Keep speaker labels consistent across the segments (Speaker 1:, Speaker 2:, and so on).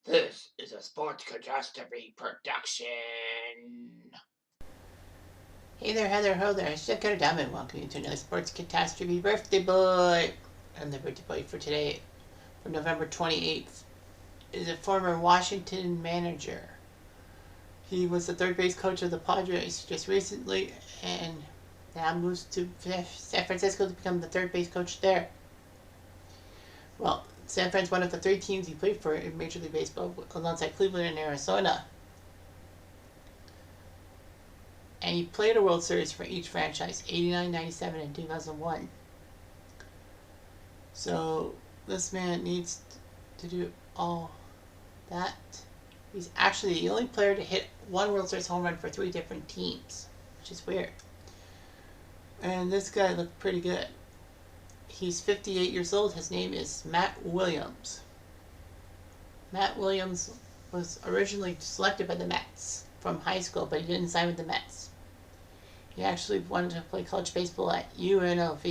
Speaker 1: This is a sports catastrophe production.
Speaker 2: Hey there, Heather, ho there. It's Jeff Diamond. Welcome you to another Sports Catastrophe Birthday Boy. And the birthday boy for today, from November 28th, is a former Washington manager. He was the third base coach of the Padres just recently, and now moves to San Francisco to become the third base coach there. Well, San Fran's one of the three teams he played for in Major League Baseball alongside Cleveland and Arizona. And he played a World Series for each franchise, 89, 97, and 2001. So this man needs to do all that. He's actually the only player to hit one World Series home run for three different teams, which is weird. And this guy looked pretty good. He's 58 years old. His name is Matt Williams. Matt Williams was originally selected by the Mets from high school, but he didn't sign with the Mets. He actually wanted to play college baseball at UNLV,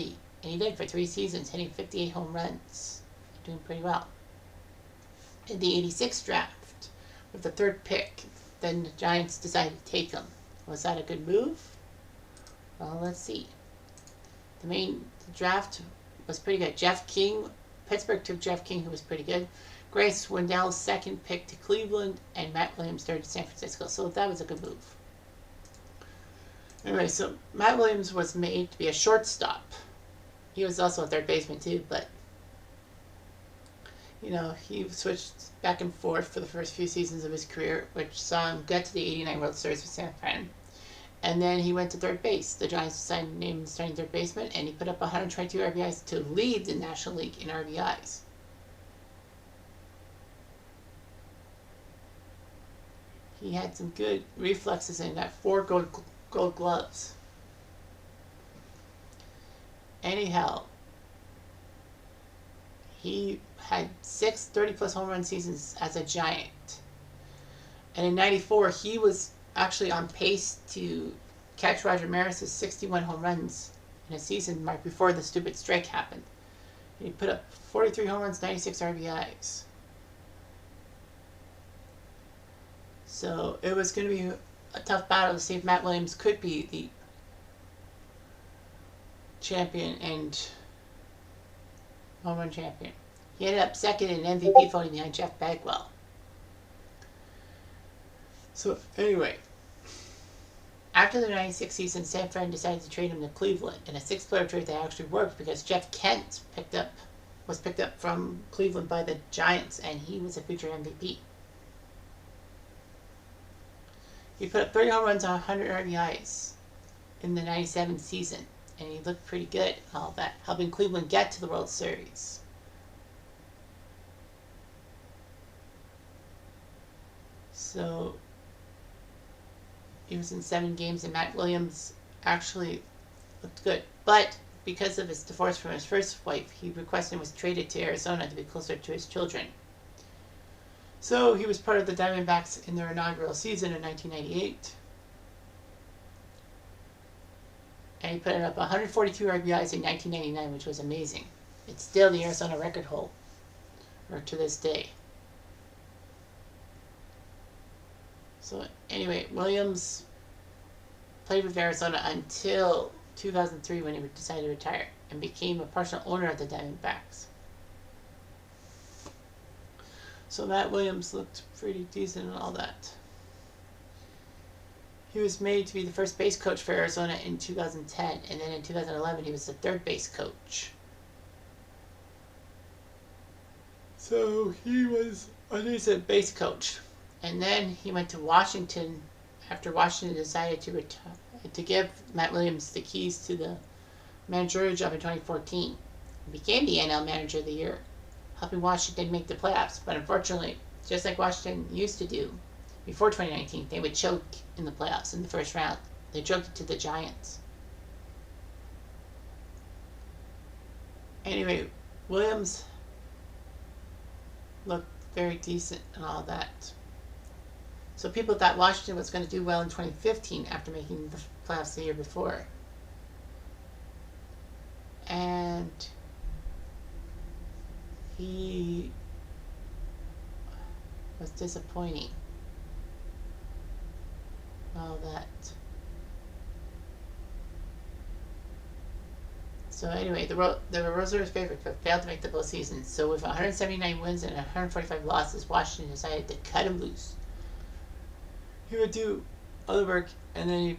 Speaker 2: and he did for 3 seasons, hitting 58 home runs. Doing pretty well. In the 86 draft, with the third pick, then the Giants decided to take him. Was that a good move? Well, let's see. The draft was pretty good. Jeff King, Pittsburgh took Jeff King, who was pretty good. Grace Wendell's second pick to Cleveland, and Matt Williams third to San Francisco. So that was a good move. Anyway, so Matt Williams was made to be a shortstop. He was also a third baseman too, but he switched back and forth for the first few seasons of his career, which saw him get to the 89 World Series with San Fran. And then he went to third base. The Giants decided to name him the starting third baseman, and he put up 122 RBIs to lead the National League in RBIs. He had some good reflexes and got 4 gold gloves. Anyhow, he had 6 30-plus home run seasons as a Giant. And in 94, he was actually on pace to catch Roger Maris's 61 home runs in a season right before the stupid strike happened. He put up 43 home runs, 96 RBIs. So it was going to be a tough battle to see if Matt Williams could be the champion and home run champion. He ended up second in MVP voting behind Jeff Bagwell. So anyway, after the 96 season, San Fran decided to trade him to Cleveland, and a 6-player trade that actually worked because Jeff Kent was picked up from Cleveland by the Giants, and he was a future MVP. He put up 30 home runs on 100 RBIs in the 97 season, and he looked pretty good, all that, helping Cleveland get to the World Series. So he was in 7 games, and Matt Williams actually looked good. But because of his divorce from his first wife, he requested and was traded to Arizona to be closer to his children. So he was part of the Diamondbacks in their inaugural season in 1998. And he put up 142 RBIs in 1999, which was amazing. It's still the Arizona record holder to this day. So anyway, Williams played with Arizona until 2003 when he decided to retire and became a partial owner of the Diamondbacks. So Matt Williams looked pretty decent and all that. He was made to be the first base coach for Arizona in 2010, and then in 2011 he was the third base coach. So he was a decent base coach. And then he went to Washington after Washington decided to give Matt Williams the keys to the managerial job in 2014. He became the NL Manager of the Year, helping Washington make the playoffs. But unfortunately, just like Washington used to do before 2019, they would choke in the playoffs in the first round. They choked it to the Giants. Anyway, Williams looked very decent and all that. So people thought Washington was going to do well in 2015 after making the playoffs the year before. And he was disappointing. All that. So anyway, the Royals were favored but failed to make the postseason. So with 179 wins and 145 losses, Washington decided to cut him loose. He would do other work, and then he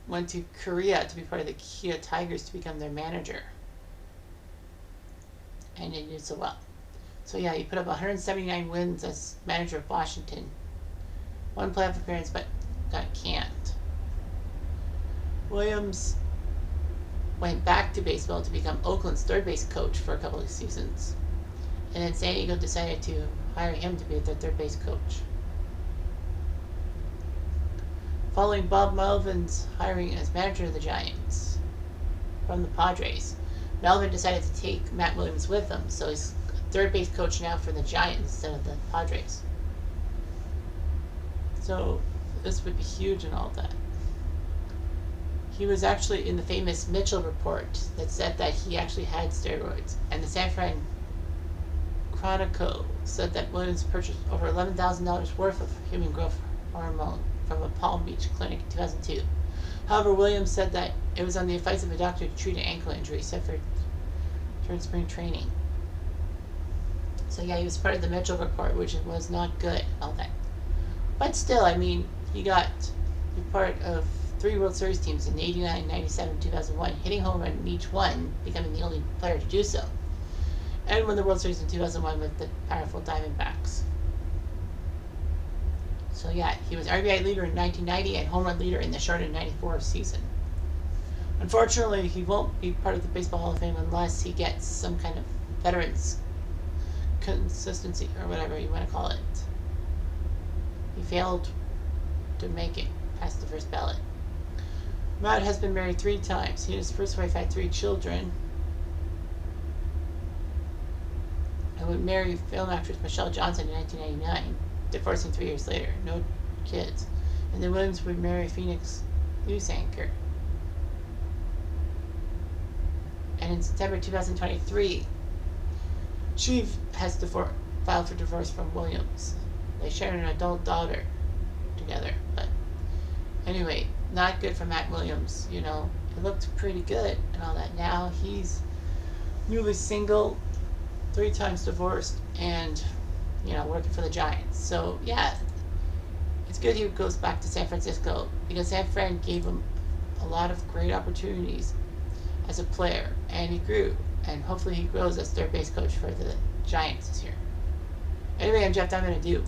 Speaker 2: went to Korea to be part of the Kia Tigers to become their manager. And he did so well. So yeah, he put up 179 wins as manager of Washington. One playoff appearance, but got canned. Williams went back to baseball to become Oakland's third base coach for a couple of seasons. And then San Diego decided to hire him to be their third base coach. Following Bob Melvin's hiring as manager of the Giants from the Padres, Melvin decided to take Matt Williams with him, so he's third base coach now for the Giants instead of the Padres. So this would be huge and all that. He was actually in the famous Mitchell report that said that he actually had steroids, and the San Fran Chronicle said that Williams purchased over $11,000 worth of human growth hormone from a Palm Beach clinic in 2002. However, Williams said that it was on the advice of a doctor to treat an ankle injury suffered during spring training. So yeah, he was part of the Mitchell report, which was not good, all that. But still, I mean, he got to be part of 3 World Series teams in 89, 97, 2001, hitting home run in each one, becoming the only player to do so. And won the World Series in 2001 with the powerful Diamondbacks. So yeah, he was RBI leader in 1990 and home run leader in the shortened 94 season. Unfortunately, he won't be part of the Baseball Hall of Fame unless he gets some kind of veterans consistency, or whatever you want to call it. He failed to make it past the first ballot. Matt has been married 3 times. He and his first wife had 3 children. And would marry film actress Michelle Johnson in 1999, divorcing 3 years later. No kids. And then Williams would marry Phoenix news anchor. And in September 2023, she has filed for divorce from Williams. They share an adult daughter together. But anyway, not good for Matt Williams. You know, it looked pretty good and all that. Now he's newly single, 3 times divorced, and, you know, working for the Giants. So yeah, it's good he goes back to San Francisco, because San Fran gave him a lot of great opportunities as a player, and he grew, and hopefully he grows as third base coach for the Giants this year. Anyway, I'm Jeff Diamond, I do.